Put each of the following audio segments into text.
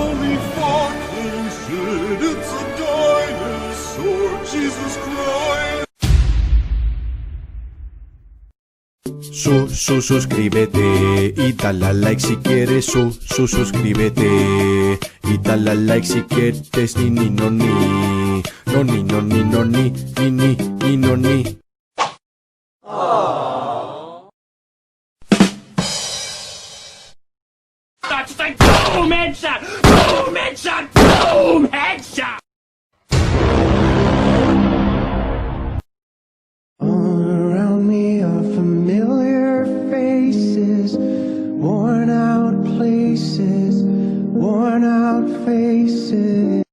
Holy fucking shit, it's a dinosaur, Jesus Christ. Suscríbete y dale a like si quieres. Suscríbete y dale a like si quieres. Ni no ni. No ni no ni no ni ni no ni. Just like boom, headshot, boom, headshot, boom, headshot. All around me are familiar faces, worn out places, worn out faces.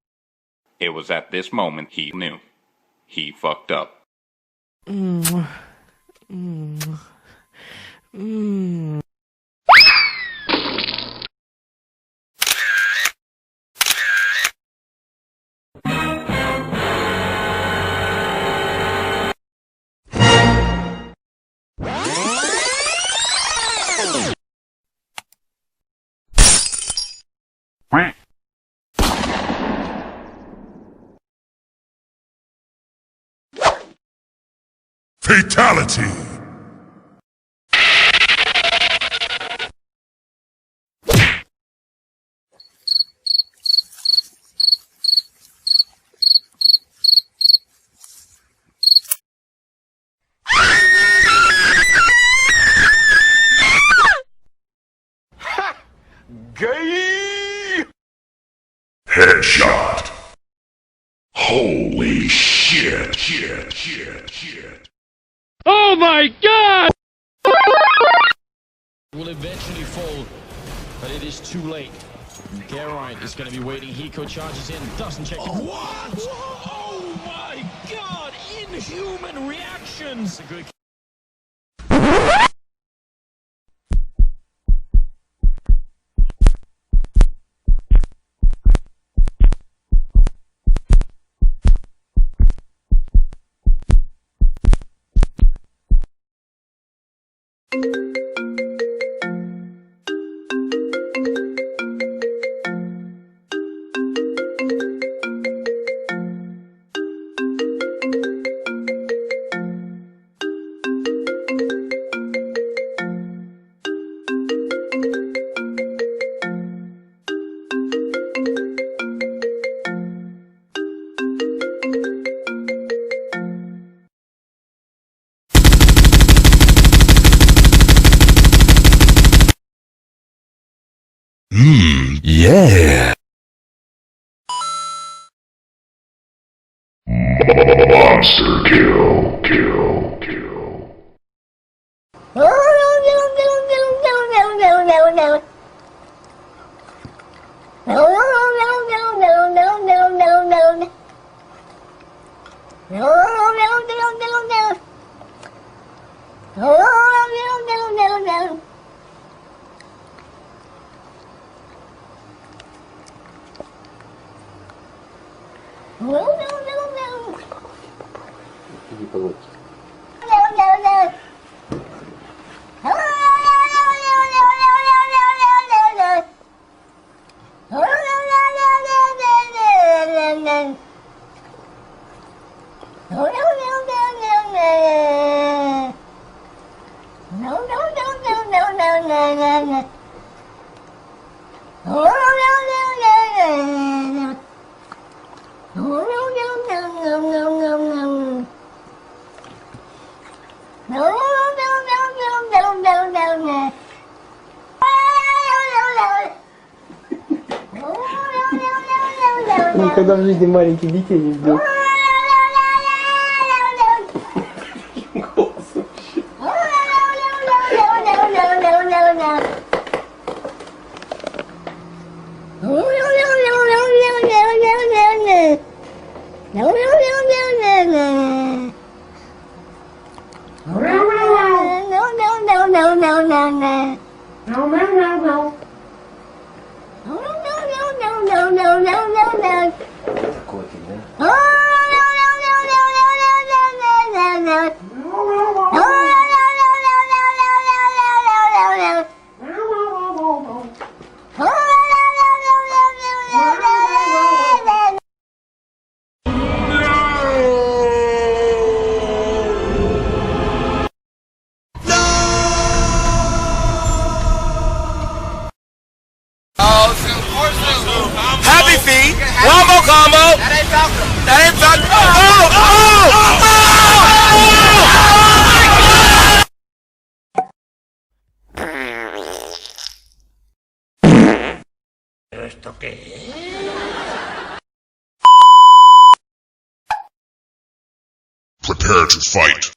It was at this moment he knew. He fucked up. Fatality! Gay! Headshot! Holy shit! Oh my God! Will eventually fall, but it is too late. Garrett is going to be waiting. Hiko charges in, doesn't check. What? Oh my God! Inhuman reactions. Good. Yeah. Monster kill. Никогда в жизни маленьких детей не бил. God! Oh! Oh! Prepare to fight.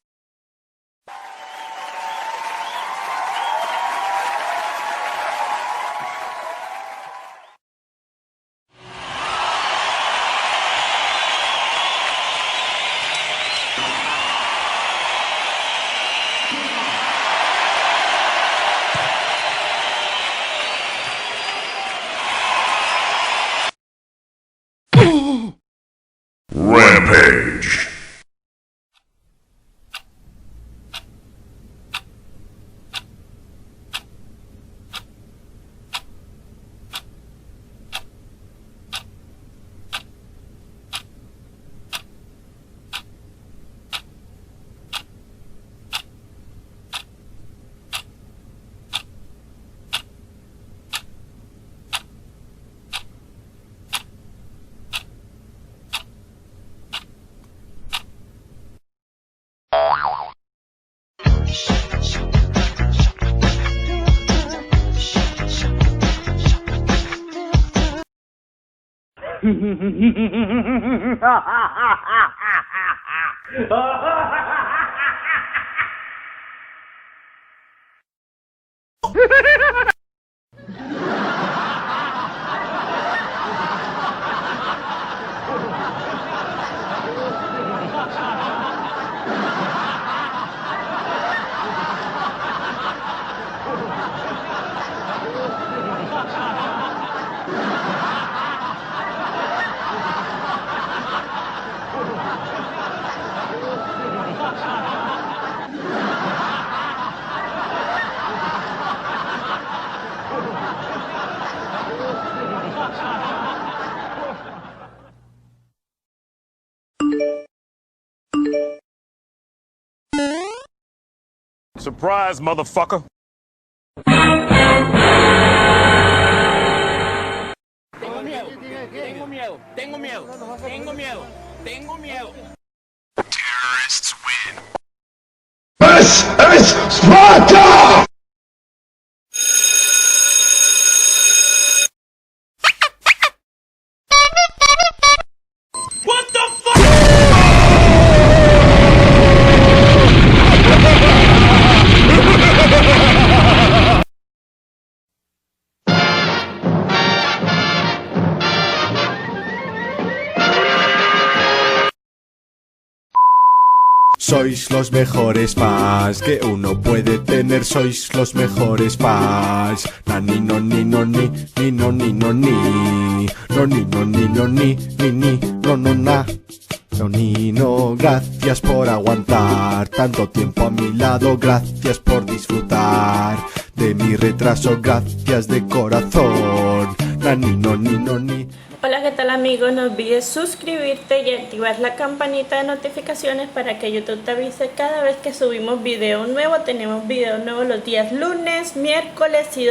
Rampage. Surprise, motherfucker. Terrorists win. This is Sparta! What the fuck? Sois los mejores fans que uno puede tener, sois los mejores fans. Na ni no ni no ni ni no ni no ni no ni no ni no ni ni no no na no ni no. Gracias por aguantar tanto tiempo a mi lado, gracias por disfrutar de mi retraso, gracias de corazón. Na ni no ni no ni. Hola, ¿qué tal amigos? No olvides suscribirte y activar la campanita de notificaciones para que YouTube te avise cada vez que subimos video nuevo. Tenemos video nuevo los días lunes, miércoles y